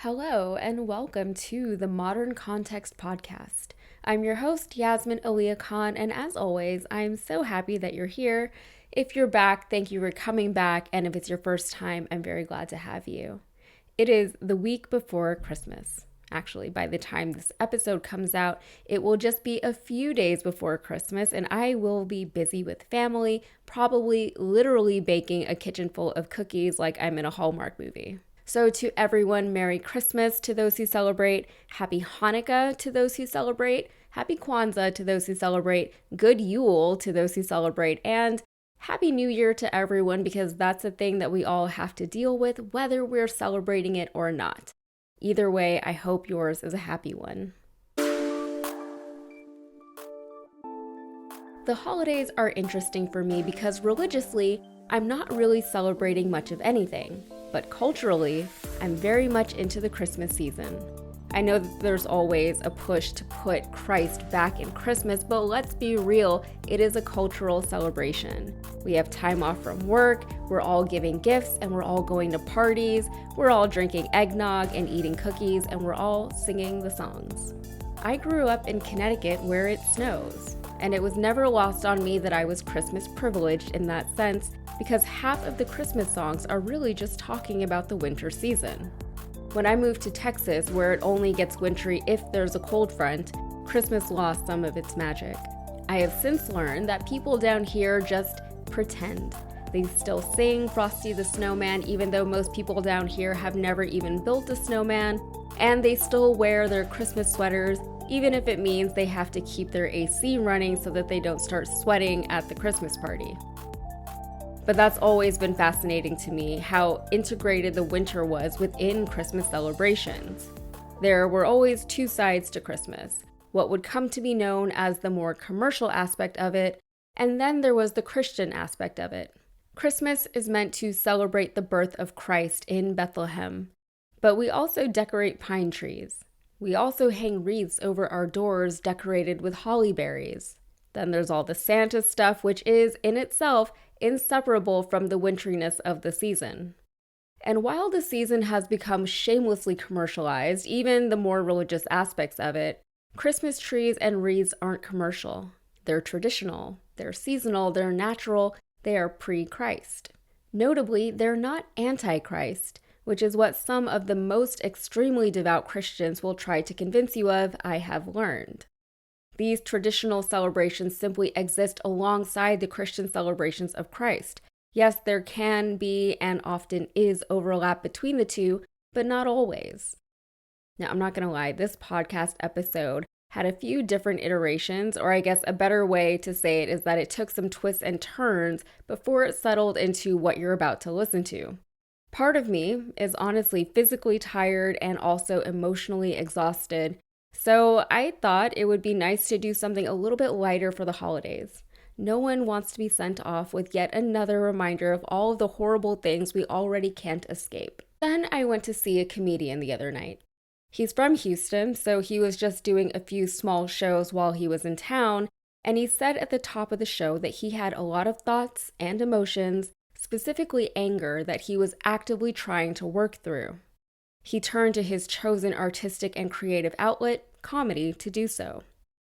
Hello, and welcome to the Modern Context Podcast. I'm your host, Yasmin Aaliyah Khan, and as always, I'm so happy that you're here. If you're back, thank you for coming back, and if it's your first time, I'm very glad to have you. It is the week before Christmas. Actually, by the time this episode comes out, it will just be a few days before Christmas, and I will be busy with family, probably literally baking a kitchen full of cookies like I'm in a Hallmark movie. So, to everyone, Merry Christmas to those who celebrate, Happy Hanukkah to those who celebrate, Happy Kwanzaa to those who celebrate, Good Yule to those who celebrate, and Happy New Year to everyone, because that's a thing that we all have to deal with, whether we're celebrating it or not. Either way, I hope yours is a happy one. The holidays are interesting for me because religiously, I'm not really celebrating much of anything. But culturally, I'm very much into the Christmas season. I know that there's always a push to put Christ back in Christmas, but let's be real, it is a cultural celebration. We have time off from work, we're all giving gifts, and we're all going to parties, we're all drinking eggnog and eating cookies, and we're all singing the songs. I grew up in Connecticut where it snows, and it was never lost on me that I was Christmas privileged in that sense, because half of the Christmas songs are really just talking about the winter season. When I moved to Texas, where it only gets wintry if there's a cold front, Christmas lost some of its magic. I have since learned that people down here just pretend. They still sing Frosty the Snowman even though most people down here have never even built a snowman, and they still wear their Christmas sweaters even if it means they have to keep their AC running so that they don't start sweating at the Christmas party. But that's always been fascinating to me, how integrated the winter was within Christmas celebrations. There were always two sides to Christmas, what would come to be known as the more commercial aspect of it, and then there was the Christian aspect of it. Christmas is meant to celebrate the birth of Christ in Bethlehem, but we also decorate pine trees. We also hang wreaths over our doors decorated with holly berries. Then there's all the Santa stuff, which is, in itself, inseparable from the winteriness of the season. And while the season has become shamelessly commercialized, even the more religious aspects of it, Christmas trees and wreaths aren't commercial. They're traditional, they're seasonal, they're natural, they are pre-Christ. Notably, they're not anti-Christ, which is what some of the most extremely devout Christians will try to convince you of, I have learned. These traditional celebrations simply exist alongside the Christian celebrations of Christ. Yes, there can be and often is overlap between the two, but not always. Now, I'm not going to lie, this podcast episode had a few different iterations, or I guess a better way to say it is that it took some twists and turns before it settled into what you're about to listen to. Part of me is honestly physically tired and also emotionally exhausted. So I thought it would be nice to do something a little bit lighter for the holidays. No one wants to be sent off with yet another reminder of all of the horrible things we already can't escape. Then I went to see a comedian the other night. He's from Houston, so he was just doing a few small shows while he was in town, and he said at the top of the show that he had a lot of thoughts and emotions, specifically anger, that he was actively trying to work through. He turned to his chosen artistic and creative outlet, comedy, to do so.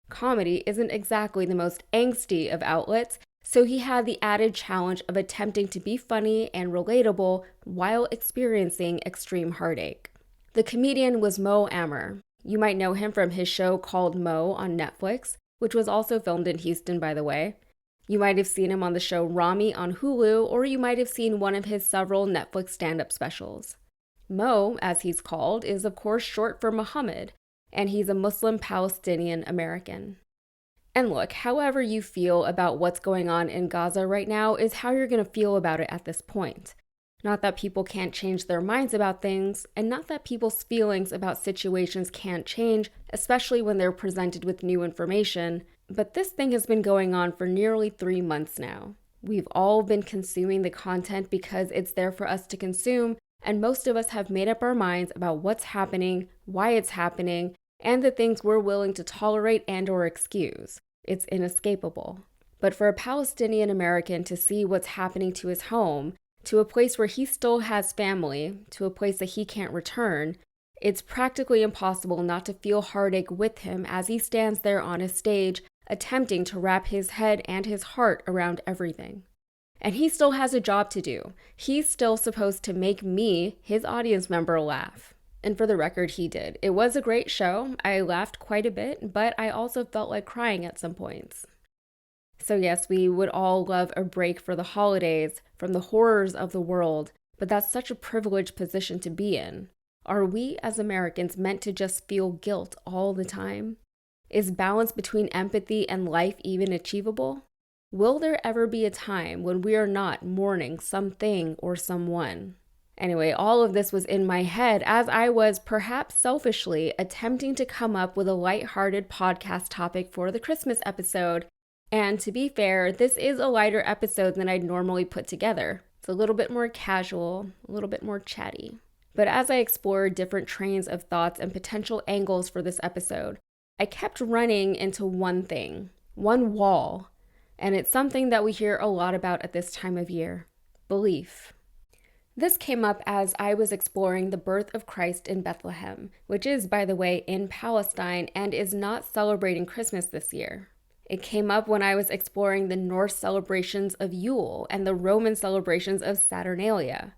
Comedy isn't exactly the most angsty of outlets, so he had the added challenge of attempting to be funny and relatable while experiencing extreme heartache. The comedian was Mo Amer. You might know him from his show called Mo on Netflix, which was also filmed in Houston, by the way. You might have seen him on the show Rami on Hulu, or you might have seen one of his several Netflix stand-up specials. Mo, as he's called, is of course short for Muhammad, and he's a Muslim Palestinian American. And look, however you feel about what's going on in Gaza right now is how you're going to feel about it at this point. Not that people can't change their minds about things, and not that people's feelings about situations can't change, especially when they're presented with new information, but this thing has been going on for nearly 3 months now. We've all been consuming the content because it's there for us to consume, and most of us have made up our minds about what's happening, why it's happening, and the things we're willing to tolerate and or excuse. It's inescapable. But for a Palestinian American to see what's happening to his home, to a place where he still has family, to a place that he can't return, It's practically impossible not to feel heartache with him as he stands there on a stage, attempting to wrap his head and his heart around everything. And he still has a job to do. He's still supposed to make me, his audience member, laugh. And for the record, he did. It was a great show. I laughed quite a bit, but I also felt like crying at some points. So yes, we would all love a break for the holidays from the horrors of the world, but that's such a privileged position to be in. Are we as Americans meant to just feel guilt all the time? Is balance between empathy and life even achievable? Will there ever be a time when we are not mourning something or someone? Anyway, all of this was in my head as I was perhaps selfishly attempting to come up with a lighthearted podcast topic for the Christmas episode. And to be fair, this is a lighter episode than I'd normally put together. It's a little bit more casual, a little bit more chatty. But as I explored different trains of thoughts and potential angles for this episode, I kept running into one thing, one wall. And it's something that we hear a lot about at this time of year: belief. This came up as I was exploring the birth of Christ in Bethlehem, which is, by the way, in Palestine and is not celebrating Christmas this year. It came up when I was exploring the Norse celebrations of Yule and the Roman celebrations of Saturnalia.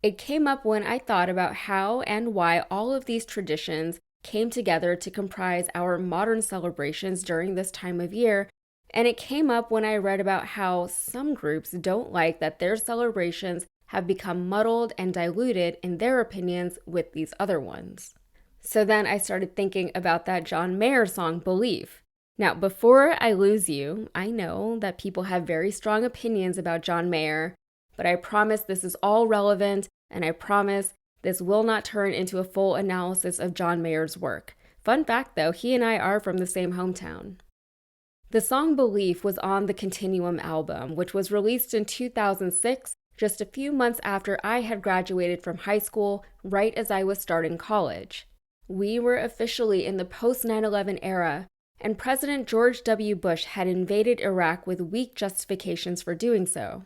It came up when I thought about how and why all of these traditions came together to comprise our modern celebrations during this time of year. And it came up when I read about how some groups don't like that their celebrations have become muddled and diluted in their opinions with these other ones. So then I started thinking about that John Mayer song, Belief. Now, before I lose you, I know that people have very strong opinions about John Mayer, but I promise this is all relevant, and I promise this will not turn into a full analysis of John Mayer's work. Fun fact though, he and I are from the same hometown. The song Belief was on the Continuum album, which was released in 2006, just a few months after I had graduated from high school, right as I was starting college. We were officially in the post-9/11 era, and President George W. Bush had invaded Iraq with weak justifications for doing so.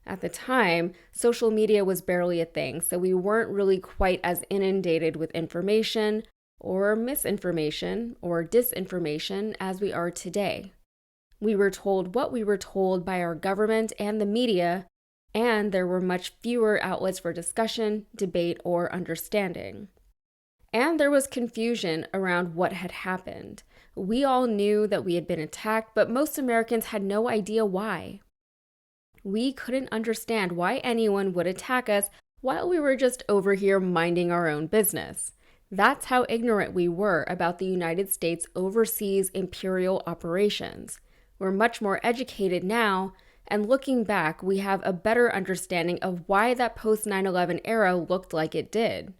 At the time, social media was barely a thing, so we weren't really quite as inundated with information, or misinformation, or disinformation as we are today. We were told what we were told by our government and the media, and there were much fewer outlets for discussion, debate, or understanding. And there was confusion around what had happened. We all knew that we had been attacked, but most Americans had no idea why. We couldn't understand why anyone would attack us while we were just over here minding our own business. That's how ignorant we were about the United States' overseas imperial operations. We're much more educated now, and looking back, we have a better understanding of why that post-9/11 era looked like it did.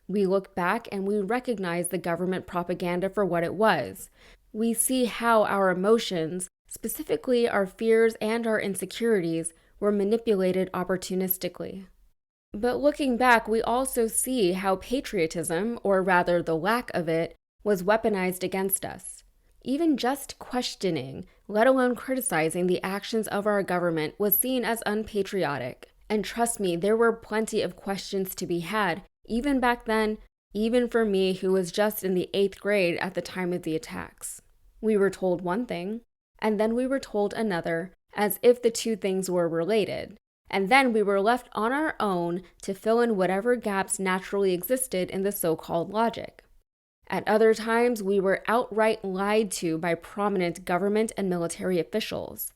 We look back and we recognize the government propaganda for what it was. We see how our emotions, specifically our fears and our insecurities, were manipulated opportunistically. But looking back, we also see how patriotism, or rather the lack of it, was weaponized against us. Even just questioning, let alone criticizing the actions of our government was seen as unpatriotic. And trust me, there were plenty of questions to be had, even back then, even for me who was just in the 8th grade at the time of the attacks. We were told one thing, and then we were told another, as if the two things were related. And then we were left on our own to fill in whatever gaps naturally existed in the so-called logic. At other times, we were outright lied to by prominent government and military officials.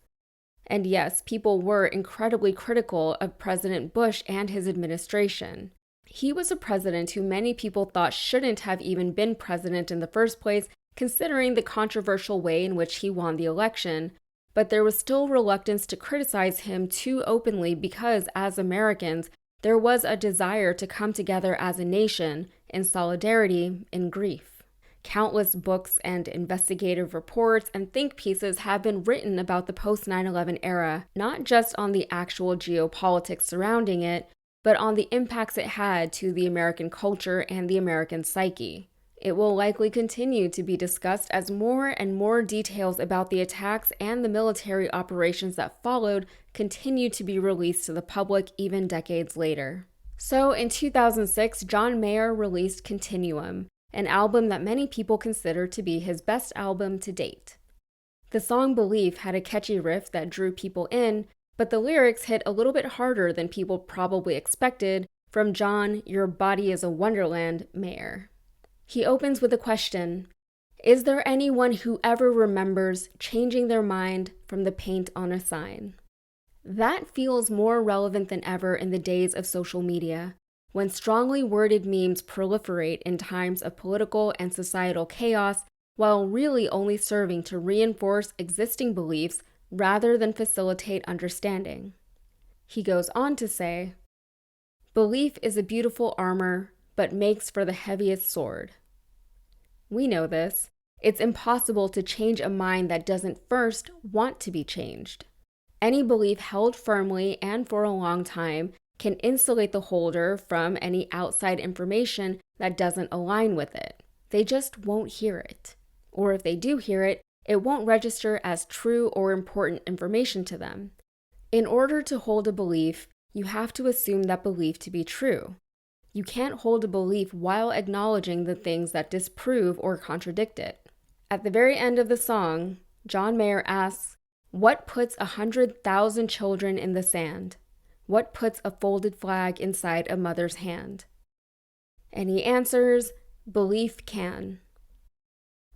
And yes, people were incredibly critical of President Bush and his administration. He was a president who many people thought shouldn't have even been president in the first place, considering the controversial way in which he won the election. But there was still reluctance to criticize him too openly because, as Americans, there was a desire to come together as a nation, in solidarity, in grief. Countless books and investigative reports and think pieces have been written about the post-9/11 era, not just on the actual geopolitics surrounding it, but on the impacts it had to the American culture and the American psyche. It will likely continue to be discussed as more and more details about the attacks and the military operations that followed continue to be released to the public even decades later. So in 2006, John Mayer released Continuum, an album that many people consider to be his best album to date. The song Belief had a catchy riff that drew people in, but the lyrics hit a little bit harder than people probably expected from John, "Your Body is a Wonderland" Mayer. He opens with a question: is there anyone who ever remembers changing their mind from the paint on a sign? That feels more relevant than ever in the days of social media, when strongly worded memes proliferate in times of political and societal chaos, while really only serving to reinforce existing beliefs rather than facilitate understanding. He goes on to say, "Belief is a beautiful armor, but makes for the heaviest sword." We know this. It's impossible to change a mind that doesn't first want to be changed. Any belief held firmly and for a long time can insulate the holder from any outside information that doesn't align with it. They just won't hear it. Or if they do hear it, it won't register as true or important information to them. In order to hold a belief, you have to assume that belief to be true. You can't hold a belief while acknowledging the things that disprove or contradict it. At the very end of the song, John Mayer asks, "What puts 100,000 children in the sand? What puts a folded flag inside a mother's hand?" And he answers, "Belief can."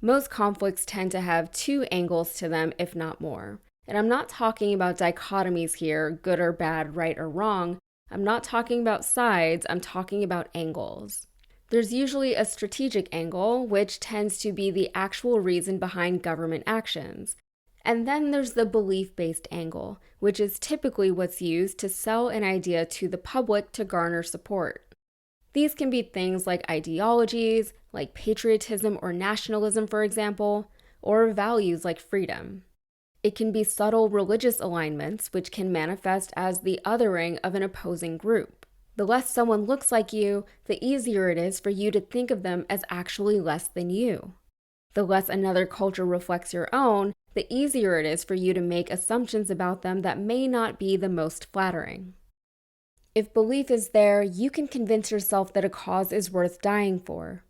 Most conflicts tend to have two angles to them, if not more. And I'm not talking about dichotomies here, good or bad, right or wrong. I'm not talking about sides, I'm talking about angles. There's usually a strategic angle, which tends to be the actual reason behind government actions. And then there's the belief-based angle, which is typically what's used to sell an idea to the public to garner support. These can be things like ideologies, like patriotism or nationalism, for example, or values like freedom. It can be subtle religious alignments, which can manifest as the othering of an opposing group. The less someone looks like you, the easier it is for you to think of them as actually less than you. The less another culture reflects your own, the easier it is for you to make assumptions about them that may not be the most flattering. If belief is there, you can convince yourself that a cause is worth dying for.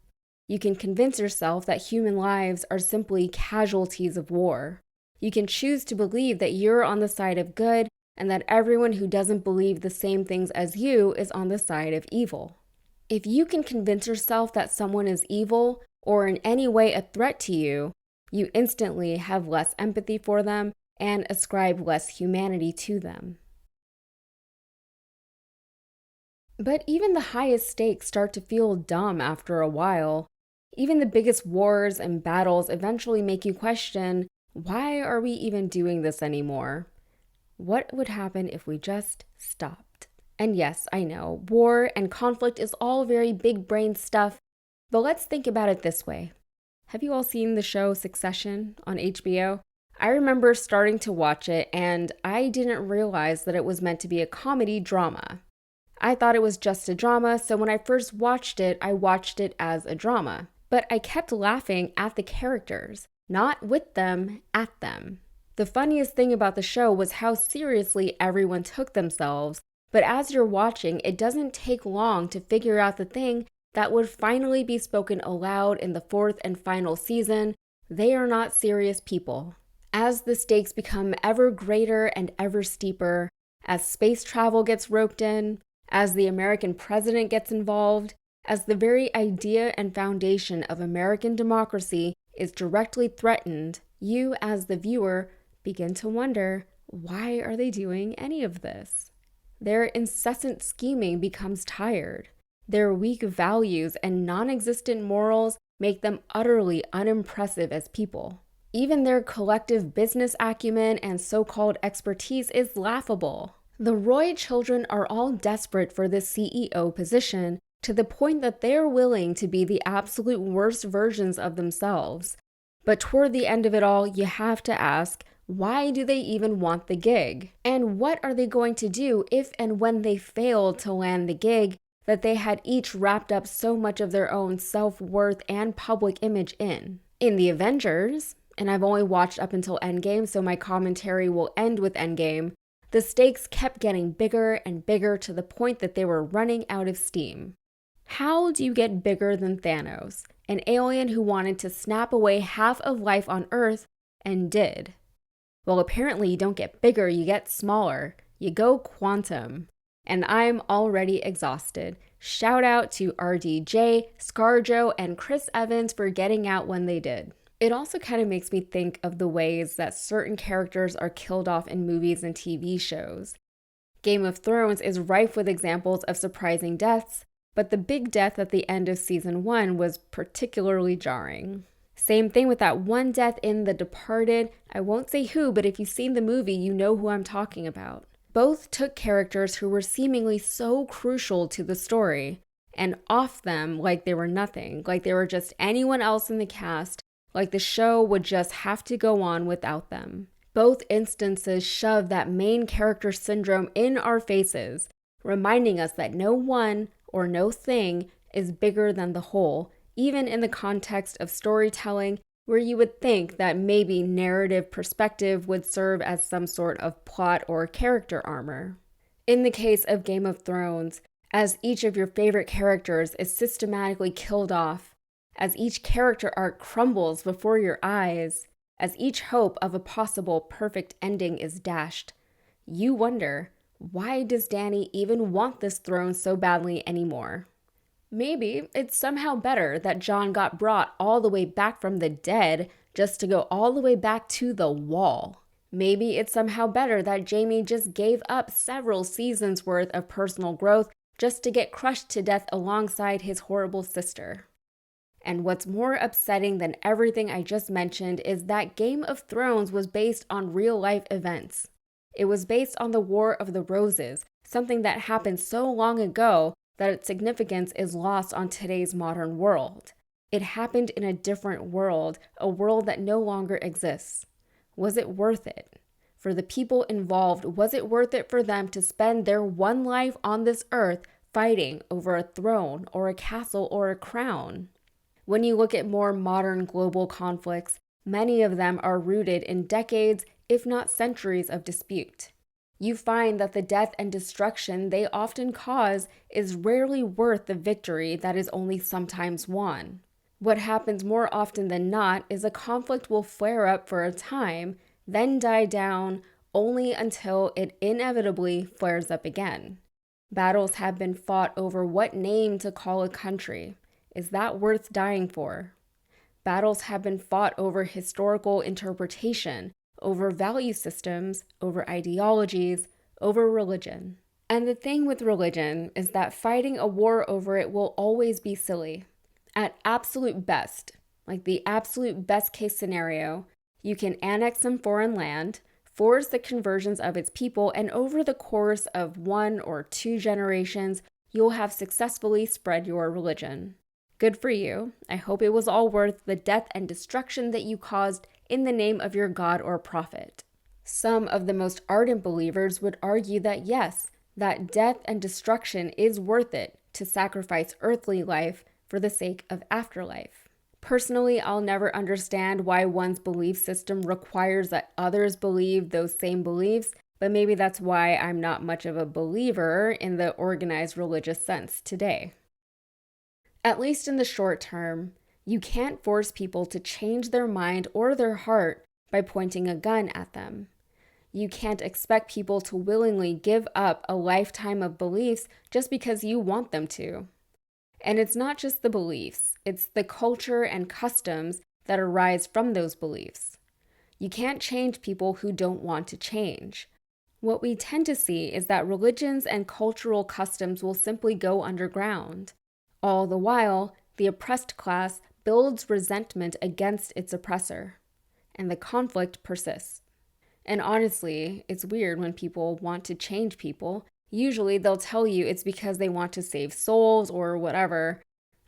You can convince yourself that human lives are simply casualties of war. You can choose to believe that you're on the side of good and that everyone who doesn't believe the same things as you is on the side of evil. If you can convince yourself that someone is evil or in any way a threat to you, you instantly have less empathy for them and ascribe less humanity to them. But even the highest stakes start to feel dumb after a while. Even the biggest wars and battles eventually make you question, why are we even doing this anymore? What would happen if we just stopped? And yes, I know, war and conflict is all very big brain stuff, but let's think about it this way. Have you all seen the show Succession on HBO? I remember starting to watch it and I didn't realize that it was meant to be a comedy drama. I thought it was just a drama, so when I first watched it, I watched it as a drama. But I kept laughing at the characters, not with them, at them. The funniest thing about the show was how seriously everyone took themselves, but as you're watching, it doesn't take long to figure out the thing that would finally be spoken aloud in the fourth and final season: they are not serious people. As the stakes become ever greater and ever steeper, as space travel gets roped in, as the American president gets involved, as the very idea and foundation of American democracy is directly threatened, you as the viewer begin to wonder, why are they doing any of this? Their incessant scheming becomes tired. Their weak values and non-existent morals make them utterly unimpressive as people. Even their collective business acumen and so-called expertise is laughable. The Roy children are all desperate for this CEO position to the point that they're willing to be the absolute worst versions of themselves. But toward the end of it all, you have to ask, why do they even want the gig? And what are they going to do if and when they fail to land the gig that they had each wrapped up so much of their own self-worth and public image in? In the Avengers, and I've only watched up until Endgame, so my commentary will end with Endgame, The stakes kept getting bigger and bigger to the point that they were running out of steam. How do you get bigger than Thanos, an alien who wanted to snap away half of life on Earth and did? Well, apparently you don't get bigger, you get smaller. You go quantum. And I'm already exhausted. Shout out to RDJ, ScarJo, and Chris Evans for getting out when they did. It also kind of makes me think of the ways that certain characters are killed off in movies and TV shows. Game of Thrones is rife with examples of surprising deaths, but the big death at the end of season 1 was particularly jarring. Same thing with that one death in The Departed. I won't say who, but if you've seen the movie, you know who I'm talking about. Both took characters who were seemingly so crucial to the story and off them like they were nothing, like they were just anyone else in the cast, like the show would just have to go on without them. Both instances shove that main character syndrome in our faces, reminding us that no one or no thing is bigger than the whole, even in the context of storytelling, where you would think that maybe narrative perspective would serve as some sort of plot or character armor. In the case of Game of Thrones, as each of your favorite characters is systematically killed off, as each character arc crumbles before your eyes, as each hope of a possible perfect ending is dashed, you wonder, why does Dany even want this throne so badly anymore? Maybe it's somehow better that Jon got brought all the way back from the dead just to go all the way back to the wall. Maybe it's somehow better that Jaime just gave up several seasons worth of personal growth just to get crushed to death alongside his horrible sister. And what's more upsetting than everything I just mentioned is that Game of Thrones was based on real-life events. It was based on the War of the Roses, something that happened so long ago that its significance is lost on today's modern world. It happened in a different world, a world that no longer exists. Was it worth it? For the people involved, was it worth it for them to spend their one life on this earth fighting over a throne or a castle or a crown? When you look at more modern global conflicts, many of them are rooted in decades, if not centuries, of dispute. You find that the death and destruction they often cause is rarely worth the victory that is only sometimes won. What happens more often than not is a conflict will flare up for a time, then die down, only until it inevitably flares up again. Battles have been fought over what name to call a country. Is that worth dying for? Battles have been fought over historical interpretation, over value systems, over ideologies, over religion. And the thing with religion is that fighting a war over it will always be silly. At absolute best, like the absolute best case scenario, you can annex some foreign land, force the conversions of its people, and over the course of 1 or 2 generations, you'll have successfully spread your religion. Good for you. I hope it was all worth the death and destruction that you caused in the name of your God or prophet. Some of the most ardent believers would argue that yes, that death and destruction is worth it to sacrifice earthly life for the sake of afterlife. Personally, I'll never understand why one's belief system requires that others believe those same beliefs, but maybe that's why I'm not much of a believer in the organized religious sense today. At least in the short term, you can't force people to change their mind or their heart by pointing a gun at them. You can't expect people to willingly give up a lifetime of beliefs just because you want them to. And it's not just the beliefs, it's the culture and customs that arise from those beliefs. You can't change people who don't want to change. What we tend to see is that religions and cultural customs will simply go underground. All the while, the oppressed class builds resentment against its oppressor, and the conflict persists. And honestly, it's weird when people want to change people. Usually they'll tell you it's because they want to save souls or whatever.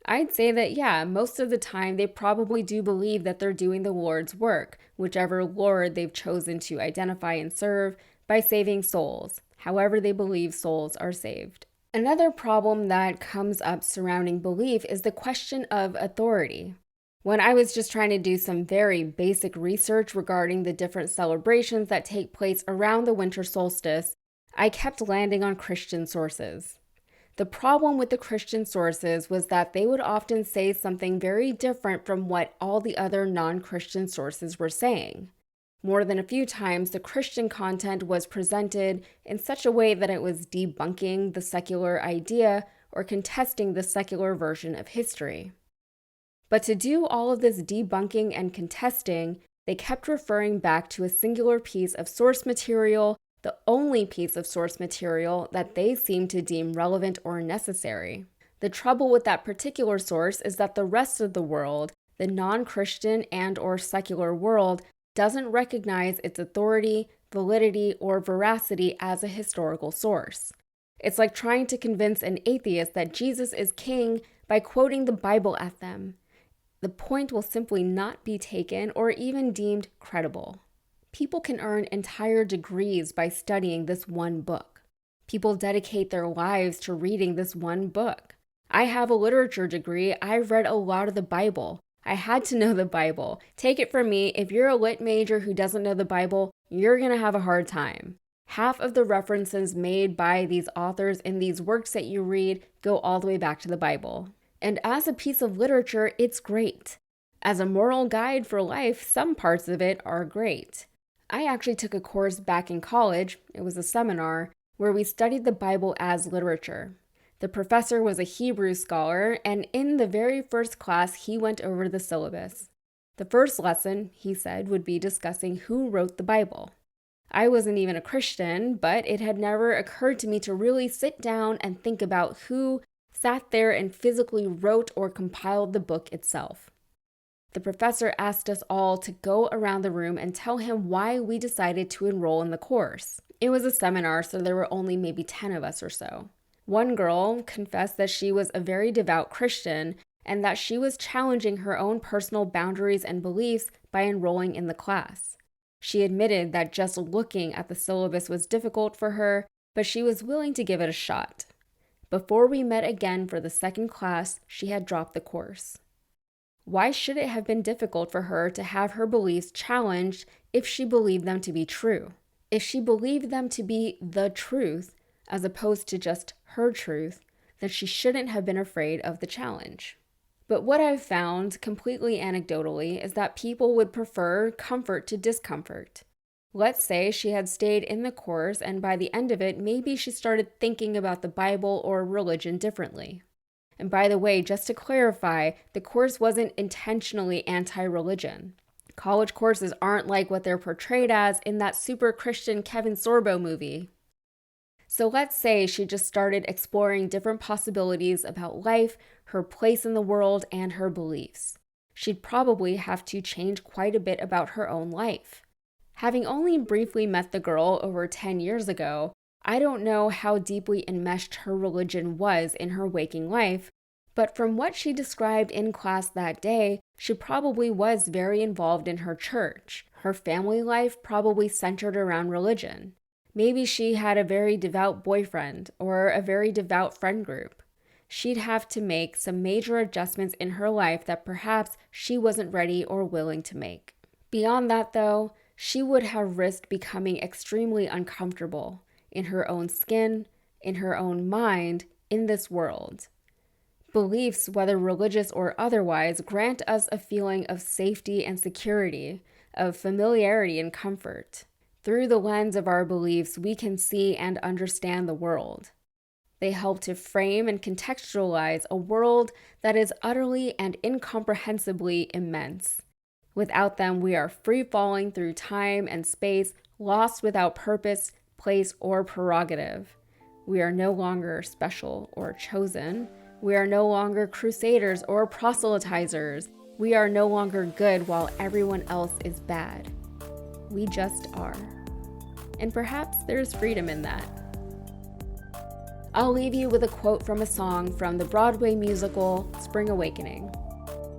I'd say that, yeah, most of the time they probably do believe that they're doing the Lord's work, whichever Lord they've chosen to identify and serve, by saving souls, however they believe souls are saved. Another problem that comes up surrounding belief is the question of authority. When I was just trying to do some very basic research regarding the different celebrations that take place around the winter solstice, I kept landing on Christian sources. The problem with the Christian sources was that they would often say something very different from what all the other non-Christian sources were saying. More than a few times, the Christian content was presented in such a way that it was debunking the secular idea or contesting the secular version of history. But to do all of this debunking and contesting, they kept referring back to a singular piece of source material, the only piece of source material that they seemed to deem relevant or necessary. The trouble with that particular source is that the rest of the world, the non-Christian and/or secular world, doesn't recognize its authority, validity, or veracity as a historical source. It's like trying to convince an atheist that Jesus is king by quoting the Bible at them. The point will simply not be taken or even deemed credible. People can earn entire degrees by studying this one book. People dedicate their lives to reading this one book. I have a literature degree. I've read a lot of the Bible. I had to know the Bible. Take it from me, if you're a lit major who doesn't know the Bible, you're going to have a hard time. Half of the references made by these authors in these works that you read go all the way back to the Bible. And as a piece of literature, it's great. As a moral guide for life, some parts of it are great. I actually took a course back in college, it was a seminar, where we studied the Bible as literature. The professor was a Hebrew scholar, and in the very first class, he went over the syllabus. The first lesson, he said, would be discussing who wrote the Bible. I wasn't even a Christian, but it had never occurred to me to really sit down and think about who sat there and physically wrote or compiled the book itself. The professor asked us all to go around the room and tell him why we decided to enroll in the course. It was a seminar, so there were only maybe 10 of us or so. One girl confessed that she was a very devout Christian and that she was challenging her own personal boundaries and beliefs by enrolling in the class. She admitted that just looking at the syllabus was difficult for her, but she was willing to give it a shot. Before we met again for the second class, she had dropped the course. Why should it have been difficult for her to have her beliefs challenged if she believed them to be true? If she believed them to be the truth, as opposed to just her truth, then she shouldn't have been afraid of the challenge. But what I've found, completely anecdotally, is that people would prefer comfort to discomfort. Let's say she had stayed in the course and by the end of it, maybe she started thinking about the Bible or religion differently. And by the way, just to clarify, the course wasn't intentionally anti-religion. College courses aren't like what they're portrayed as in that super Christian Kevin Sorbo movie. So let's say she just started exploring different possibilities about life, her place in the world, and her beliefs. She'd probably have to change quite a bit about her own life. Having only briefly met the girl over 10 years ago, I don't know how deeply enmeshed her religion was in her waking life, but from what she described in class that day, she probably was very involved in her church. Her family life probably centered around religion. Maybe she had a very devout boyfriend or a very devout friend group. She'd have to make some major adjustments in her life that perhaps she wasn't ready or willing to make. Beyond that, though, she would have risked becoming extremely uncomfortable in her own skin, in her own mind, in this world. Beliefs, whether religious or otherwise, grant us a feeling of safety and security, of familiarity and comfort. Through the lens of our beliefs, we can see and understand the world. They help to frame and contextualize a world that is utterly and incomprehensibly immense. Without them, we are free-falling through time and space, lost without purpose, place, or prerogative. We are no longer special or chosen. We are no longer crusaders or proselytizers. We are no longer good while everyone else is bad. We just are. And perhaps there's freedom in that. I'll leave you with a quote from a song from the Broadway musical Spring Awakening.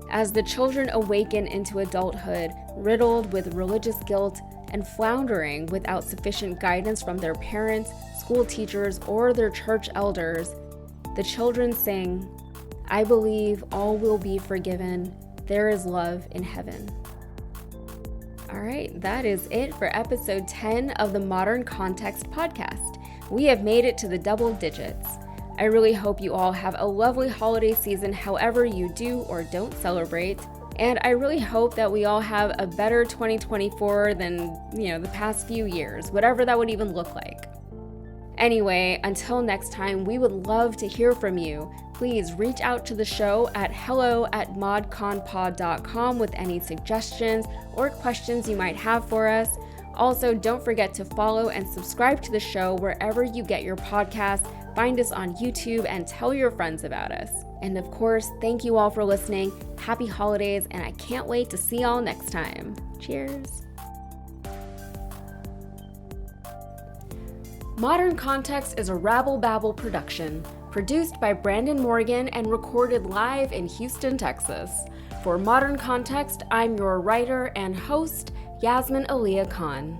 As the children awaken into adulthood, riddled with religious guilt and floundering without sufficient guidance from their parents, school teachers, or their church elders, the children sing, "I believe all will be forgiven. there is love in heaven. All right, that is it for episode 10 of the Modern Context podcast. We have made it to the double digits. I really hope you all have a lovely holiday season however you do or don't celebrate. And I really hope that we all have a better 2024 than, the past few years, whatever that would even look like. Anyway, until next time, we would love to hear from you. Please reach out to the show at hello@modconpod.com with any suggestions or questions you might have for us. Also, don't forget to follow and subscribe to the show wherever you get your podcasts. Find us on YouTube and tell your friends about us. And of course, thank you all for listening. Happy holidays, and I can't wait to see y'all next time. Cheers. Modern Context is a Rabble Babble production, produced by Brandon Morgan and recorded live in Houston, Texas. For Modern Context, I'm your writer and host, Yasmin Aaliyah Khan.